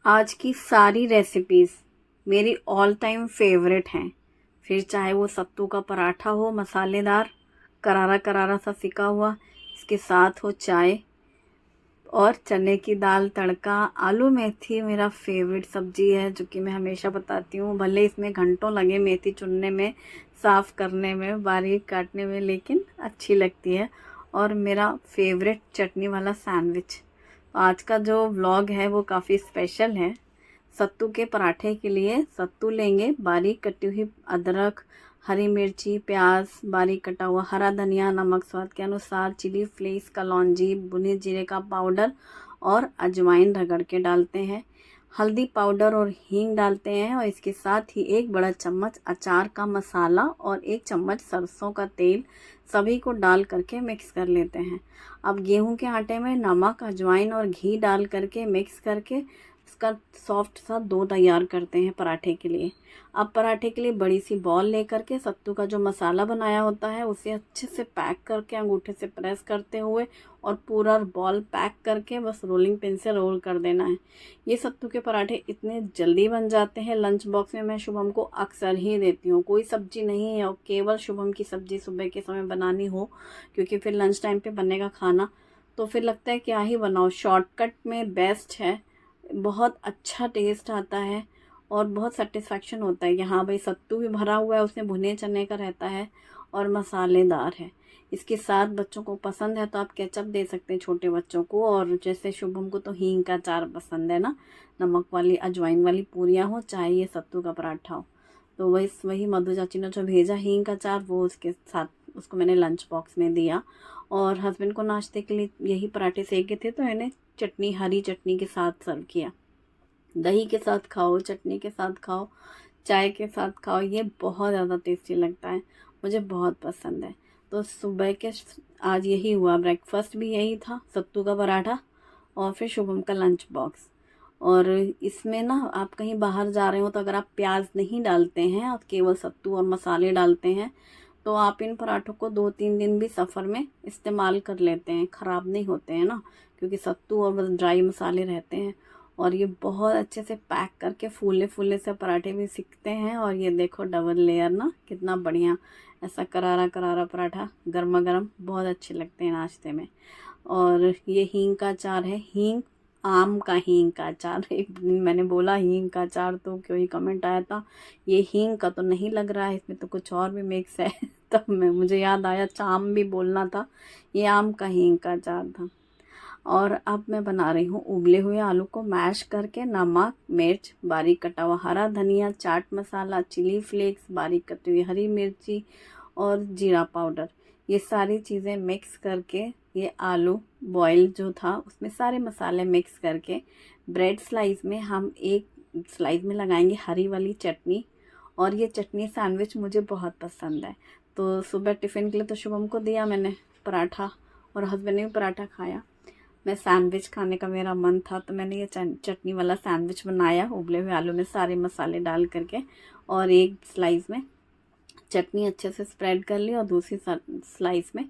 आज की सारी रेसिपीज़ मेरी ऑल टाइम फेवरेट हैं। फिर चाहे वो सत्तू का पराठा हो मसालेदार, करारा करारा सा सिका हुआ, इसके साथ हो चाय, और चने की दाल तड़का। आलू मेथी मेरा फेवरेट सब्जी है, जो कि मैं हमेशा बताती हूँ। भले इसमें घंटों लगे मेथी चुनने में, साफ़ करने में, बारीक काटने में, लेकिन अच्छी लगती है। और मेरा फेवरेट चटनी वाला सैंडविच। आज का जो व्लॉग है वो काफ़ी स्पेशल है। सत्तू के पराठे के लिए सत्तू लेंगे, बारीक कटी हुई अदरक, हरी मिर्ची, प्याज, बारीक कटा हुआ हरा धनिया, नमक स्वाद के अनुसार, चिली फ्लेक्स, कलौंजी, भुने जीरे का पाउडर और अजवाइन रगड़ के डालते हैं। हल्दी पाउडर और हींग डालते हैं, और इसके साथ ही 1 बड़ा चम्मच अचार का मसाला और 1 चम्मच सरसों का तेल, सभी को डाल करके मिक्स कर लेते हैं। अब गेहूं के आटे में नमक, अजवाइन और घी डाल करके मिक्स करके इसका सॉफ्ट सा डो तैयार करते हैं पराठे के लिए। अब पराठे के लिए बड़ी सी बॉल लेकर के सत्तू का जो मसाला बनाया होता है उसे अच्छे से पैक करके अंगूठे से प्रेस करते हुए और पूरा बॉल पैक करके बस रोलिंग पिन से रोल कर देना है। ये सत्तू के पराठे इतने जल्दी बन जाते हैं। लंच बॉक्स में मैं शुभम को अक्सर ही देती हूँ। कोई सब्जी नहीं है और केवल शुभम की सब्जी सुबह के समय बनानी हो, क्योंकि फिर लंच टाइम पे बनेगा खाना, तो फिर लगता है क्या ही बनाओ। शॉर्टकट में बेस्ट है, बहुत अच्छा टेस्ट आता है और बहुत सेटिस्फेक्शन होता है कि हाँ भाई, सत्तू भी भरा हुआ है, उसमें भुने चने का रहता है और मसालेदार है। इसके साथ बच्चों को पसंद है तो आप केचप दे सकते हैं छोटे बच्चों को। और जैसे शुभम को तो हींग का अचार पसंद है ना, नमक वाली अजवाइन वाली पूरियाँ हो, चाहे ये सत्तू का पराठा हो। तो वही मधु चाची ने जो भेजा हींग का अचार, वो उसके साथ उसको मैंने लंच बॉक्स में दिया। और हस्बैंड को नाश्ते के लिए यही पराठे सेके थे, तो मैंने चटनी, हरी चटनी के साथ सर्व किया। दही के साथ खाओ, चटनी के साथ खाओ, चाय के साथ खाओ, ये बहुत ज़्यादा टेस्टी लगता है, मुझे बहुत पसंद है। तो सुबह के आज यही हुआ, ब्रेकफास्ट भी यही था, सत्तू का पराठा और फिर शुभम का लंच बॉक्स। और इसमें ना, आप कहीं बाहर जा रहे हो तो अगर आप प्याज नहीं डालते हैं और केवल सत्तू और मसाले डालते हैं, तो आप इन पराठों को 2-3 दिन भी सफ़र में इस्तेमाल कर लेते हैं, ख़राब नहीं होते हैं ना, क्योंकि सत्तू और बस ड्राई मसाले रहते हैं। और ये बहुत अच्छे से पैक करके फूले फूले से पराठे भी सिकते हैं। और ये देखो डबल लेयर ना, कितना बढ़िया, ऐसा करारा करारा पराठा गर्मा गर्म, बहुत अच्छे लगते हैं नाश्ते में। और ये हींग का अचार है, हींग, आम का हींग का अचार। एक दिन मैंने बोला हींग का अचार, तो कोई कमेंट आया था ये हींग का तो नहीं लग रहा है, इसमें तो कुछ और भी मिक्स है। तब मुझे याद आया, चाम भी बोलना था, ये आम का हींग का अचार था। और अब मैं बना रही हूँ उबले हुए आलू को मैश करके, नमक, मिर्च, बारीक कटा हुआ हरा धनिया, चाट मसाला, चिली फ्लेक्स, बारीक कटी हुई हरी मिर्ची और जीरा पाउडर, ये सारी चीज़ें मिक्स करके, ये आलू बॉयल जो था उसमें सारे मसाले मिक्स करके, ब्रेड स्लाइस में हम एक स्लाइस में लगाएंगे हरी वाली चटनी। और ये चटनी सैंडविच मुझे बहुत पसंद है। तो सुबह टिफ़िन के लिए तो शुभम को दिया मैंने पराठा, और हस्बैंड ने भी पराठा खाया। मैं सैंडविच खाने का मेरा मन था, तो मैंने ये चटनी वाला सैंडविच बनाया, उबले हुए आलू में सारे मसाले डाल करके, और एक स्लाइस में चटनी अच्छे से स्प्रेड कर ली और दूसरी स्लाइस में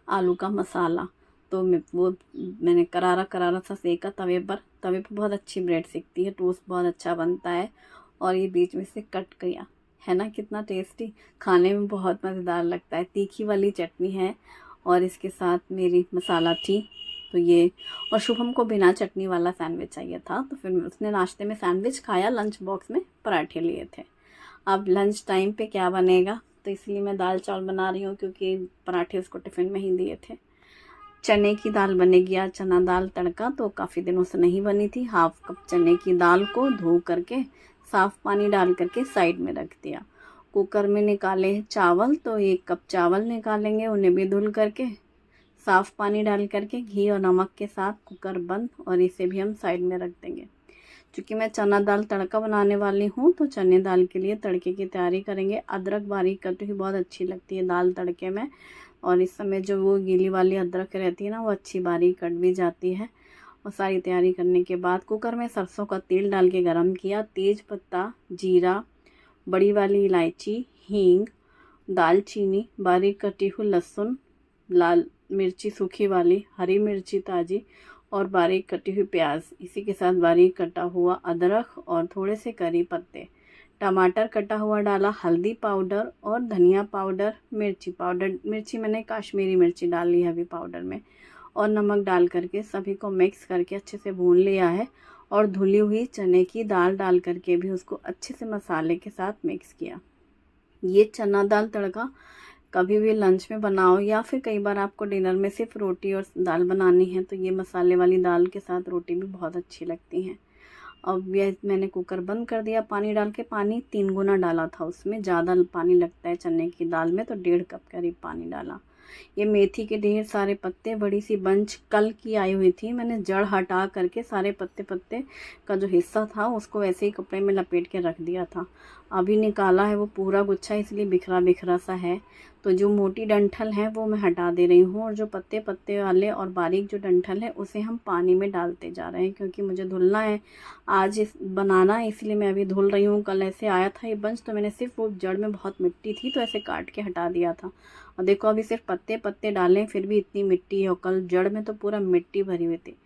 आलू का मसाला। तो मैंने करारा करारा सा सेका तवे पर बहुत अच्छी ब्रेड सिकती है, टोस्ट बहुत अच्छा बनता है। और ये बीच में से कट गया है ना, कितना टेस्टी, खाने में बहुत मज़ेदार लगता है। तीखी वाली चटनी है और इसके साथ मेरी मसाला थी, तो ये। और शुभम को बिना चटनी वाला सैंडविच चाहिए था, तो फिर उसने नाश्ते में सैंडविच खाया, लंच बॉक्स में पराठे लिए थे। अब लंच टाइम पे क्या बनेगा, तो इसलिए मैं दाल चावल बना रही हूँ, क्योंकि पराठे उसको टिफ़िन में ही दिए थे। चने की दाल बनेगी आज, चना दाल तड़का, तो काफ़ी दिनों से नहीं बनी थी। 1/2 कप चने की दाल को धो करके साफ़ पानी डाल करके साइड में रख दिया। कुकर में निकाले चावल, तो 1 कप चावल निकालेंगे, उन्हें भी धुल करके साफ़ पानी डाल करके घी और नमक के साथ कुकर बंद, और इसे भी हम साइड में रख देंगे। क्योंकि मैं चना दाल तड़का बनाने वाली हूँ, तो चने दाल के लिए तड़के की तैयारी करेंगे। अदरक बारीक कटी हुई बहुत अच्छी लगती है दाल तड़के में, और इस समय जो वो गीली वाली अदरक रहती है ना, वो अच्छी बारीक कट भी जाती है। और सारी तैयारी करने के बाद कुकर में सरसों का तेल डाल के गरम किया, तेज पत्ता, जीरा, बड़ी वाली इलायची, हींग, दालचीनी, बारीक कटी हुई लहसुन, लाल मिर्ची सूखी वाली, हरी मिर्ची ताज़ी, और बारीक कटी हुई प्याज, इसी के साथ बारीक कटा हुआ अदरक और थोड़े से करी पत्ते, टमाटर कटा हुआ डाला, हल्दी पाउडर और धनिया पाउडर, मिर्ची पाउडर, मिर्ची मैंने काश्मीरी मिर्ची डाल ली है अभी पाउडर में, और नमक डाल करके सभी को मिक्स करके अच्छे से भून लिया है। और धुली हुई चने की दाल डाल करके भी उसको अच्छे से मसाले के साथ मिक्स किया। ये चना दाल तड़का कभी भी लंच में बनाओ या फिर कई बार आपको डिनर में सिर्फ रोटी और दाल बनानी है तो ये मसाले वाली दाल के साथ रोटी भी बहुत अच्छी लगती हैं। अब ये मैंने कुकर बंद कर दिया, पानी डाल के, पानी 3 गुना डाला था उसमें, ज़्यादा पानी लगता है चने की दाल में तो 1.5 कप करीब पानी डाला। ये मेथी के ढेर सारे पत्ते, बड़ी सी बंच कल की आई हुई थी, मैंने जड़ हटा करके सारे पत्ते पत्ते का जो हिस्सा था उसको वैसे ही कपड़े में लपेट के रख दिया था। अभी निकाला है वो पूरा गुच्छा, इसलिए बिखरा बिखरा सा है, तो जो मोटी डंठल है वो मैं हटा दे रही हूँ और जो पत्ते पत्ते वाले और बारीक जो डंठल है उसे हम पानी में डालते जा रहे हैं, क्योंकि मुझे धुलना है आज, इस बनाना है, इसलिए मैं अभी धुल रही हूँ। कल ऐसे आया था ये बंच तो मैंने सिर्फ वो जड़ में बहुत मिट्टी थी तो ऐसे काट के हटा दिया था, और देखो अभी सिर्फ पत्ते पत्ते डालें फिर भी इतनी मिट्टी है, और कल जड़ में तो पूरा मिट्टी भरी हुई थी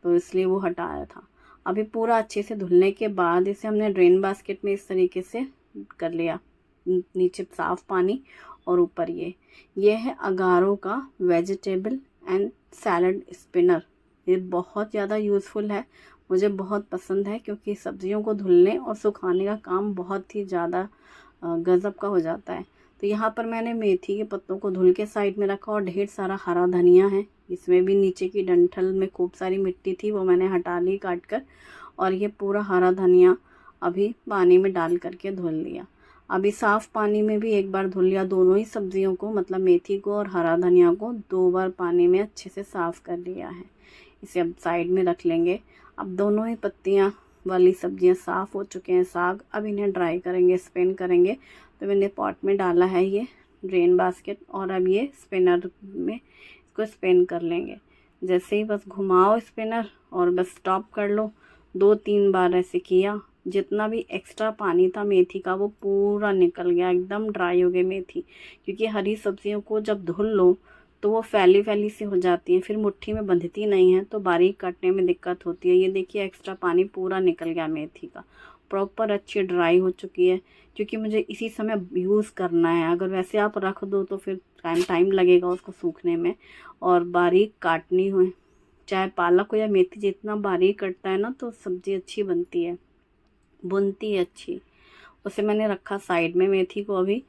तो इसलिए वो हटाया था। अभी पूरा अच्छे से धुलने के बाद इसे हमने ड्रेन बास्केट में इस तरीके से कर लिया, नीचे साफ़ पानी और ऊपर ये है अगारो का वेजिटेबल एंड सैलड स्पिनर। ये बहुत ज़्यादा यूज़फुल है, मुझे बहुत पसंद है, क्योंकि सब्जियों को धुलने और सुखाने का काम बहुत ही ज़्यादा गज़ब का हो जाता है। तो यहाँ पर मैंने मेथी के पत्तों को धुल के साइड में रखा और ढेर सारा हरा धनिया है, इसमें भी नीचे की डंठल में खूब सारी मिट्टी थी वो मैंने हटा ली काट कर, और ये पूरा हरा धनिया अभी पानी में डाल करके धुल लिया। अभी साफ़ पानी में भी एक बार धुल लिया, दोनों ही सब्जियों को, मतलब मेथी को और हरा धनिया को 2 बार पानी में अच्छे से साफ़ कर लिया है। इसे अब साइड में रख लेंगे। अब दोनों ही पत्तियाँ वाली सब्जियां साफ़ हो चुके हैं, साग, अब इन्हें ड्राई करेंगे, स्पिन करेंगे। तो मैंने पॉट में डाला है ये ड्रेन बास्केट, और अब ये स्पिनर में इसको स्पिन कर लेंगे। जैसे ही बस घुमाओ स्पिनर और बस स्टॉप कर लो, 2-3 बार ऐसे किया, जितना भी एक्स्ट्रा पानी था मेथी का वो पूरा निकल गया, एकदम ड्राई हो गई मेथी, क्योंकि हरी सब्जियों को जब धुल लो तो वो फैली फैली सी हो जाती हैं, फिर मुट्ठी में बंधती नहीं है तो बारीक काटने में दिक्कत होती है। ये देखिए एक्स्ट्रा पानी पूरा निकल गया मेथी का, प्रॉपर अच्छी ड्राई हो चुकी है, क्योंकि मुझे इसी समय यूज़ करना है। अगर वैसे आप रख दो तो फिर टाइम लगेगा उसको सूखने में, और बारीक काटनी हो, चाहे पालक हो या मेथी, जितना बारीक कटता है ना तो सब्ज़ी अच्छी बनती है, बुनती है अच्छी। उसे मैंने रखा साइड में, मेथी को अभी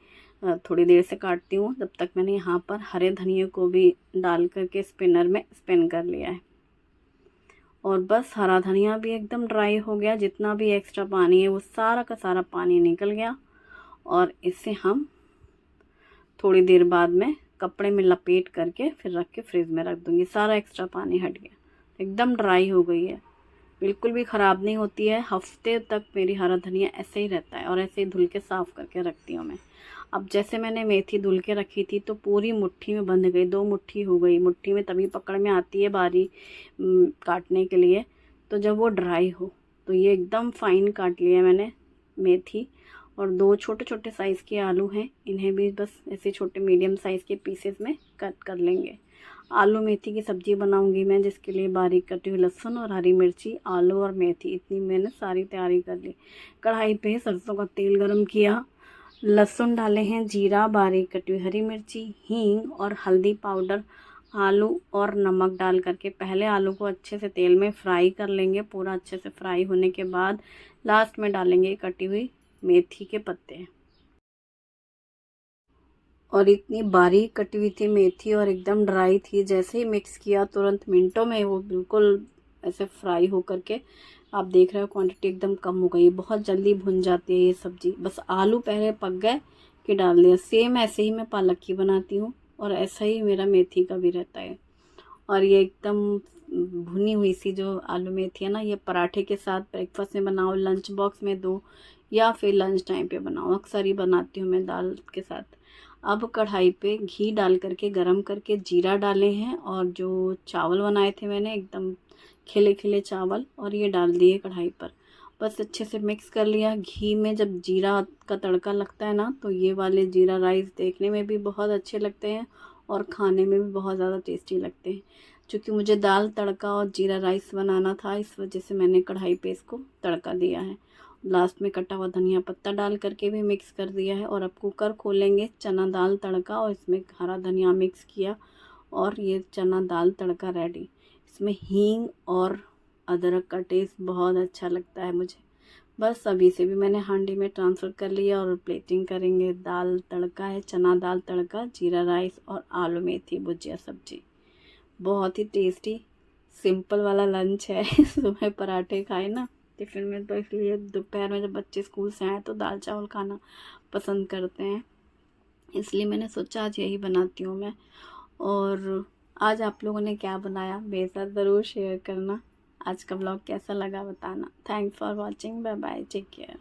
थोड़ी देर से काटती हूँ, जब तक मैंने यहाँ पर हरे धनिए को भी डाल करके स्पिनर में स्पिन कर लिया है। और बस हरा धनिया भी एकदम ड्राई हो गया, जितना भी एक्स्ट्रा पानी है वो सारा का सारा पानी निकल गया, और इसे हम थोड़ी देर बाद में कपड़े में लपेट करके फिर रख के फ्रिज में रख दूँगी। सारा एक्स्ट्रा पानी हट गया, एकदम ड्राई हो गई है, बिल्कुल भी ख़राब नहीं होती है। हफ्ते तक मेरी हरा धनिया ऐसे ही रहता है, और ऐसे ही धुल के साफ़ करके रखती हूँ मैं। अब जैसे मैंने मेथी धुल के रखी थी तो पूरी मुट्ठी में बंध गई, 2 मुट्ठी हो गई, मुट्ठी में तभी पकड़ में आती है बारी काटने के लिए, तो जब वो ड्राई हो। तो ये एकदम फाइन काट लिया मैंने मेथी, और 2 छोटे छोटे साइज़ के आलू हैं, इन्हें भी बस ऐसे छोटे मीडियम साइज़ के पीसेस में कट कर लेंगे। आलू मेथी की सब्ज़ी बनाऊंगी मैं, जिसके लिए बारीक कटी हुई लहसुन और हरी मिर्ची, आलू और मेथी, इतनी मैंने सारी तैयारी कर ली। कढ़ाई पे सरसों का तेल गरम किया, लहसुन डाले हैं, जीरा, बारीक कटी हुई हरी मिर्ची, हींग और हल्दी पाउडर, आलू और नमक डाल करके पहले आलू को अच्छे से तेल में फ्राई कर लेंगे। पूरा अच्छे से फ्राई होने के बाद लास्ट में डालेंगे कटी हुई मेथी के पत्ते। और इतनी बारीक कटी हुई थी मेथी और एकदम ड्राई थी, जैसे ही मिक्स किया तुरंत मिनटों में वो बिल्कुल ऐसे फ्राई हो करके, आप देख रहे हो क्वांटिटी एकदम कम हो गई है, बहुत जल्दी भुन जाती है ये सब्ज़ी। बस आलू पहले पक गए कि डाल दिया। सेम ऐसे ही मैं पालक की बनाती हूँ, और ऐसा ही मेरा मेथी का भी रहता है। और ये एकदम भुनी हुई सी जो आलू मेथी है ना, ये पराठे के साथ ब्रेकफास्ट में बनाओ, लंच बॉक्स में दो, या फिर लंच टाइम पे बनाओ, अक्सर ही बनाती हूँ मैं दाल के साथ। अब कढ़ाई पे घी डाल करके गरम करके जीरा डाले हैं, और जो चावल बनाए थे मैंने एकदम खिले खिले चावल, और ये डाल दिए कढ़ाई पर। बस अच्छे से मिक्स कर लिया। घी में जब जीरा का तड़का लगता है ना, तो ये वाले जीरा राइस देखने में भी बहुत अच्छे लगते हैं और खाने में भी बहुत ज़्यादा टेस्टी लगते हैं। चूँकि मुझे दाल तड़का और जीरा राइस बनाना था, इस वजह से मैंने कढ़ाई पे इसको तड़का दिया है। लास्ट में कटा हुआ धनिया पत्ता डाल करके भी मिक्स कर दिया है। और अब कुकर खोलेंगे, चना दाल तड़का और इसमें हरा धनिया मिक्स किया और ये चना दाल तड़का रेडी। इसमें हींग और अदरक का टेस्ट बहुत अच्छा लगता है मुझे। बस अभी से भी मैंने हांडी में ट्रांसफ़र कर लिया और प्लेटिंग करेंगे। दाल तड़का है, चना दाल तड़का, जीरा राइस और आलू मेथी भुजिया सब्जी। बहुत ही टेस्टी सिंपल वाला लंच है। सुबह पराठे खाए ना टिफ़िन में, तो इसलिए दोपहर में जब बच्चे स्कूल से आए तो दाल चावल खाना पसंद करते हैं, इसलिए मैंने सोचा आज यही बनाती हूँ मैं। और आज आप लोगों ने क्या बनाया मेरे साथ ज़रूर शेयर करना। आज का ब्लॉग कैसा लगा बताना। Thanks for watching, bye bye, take care.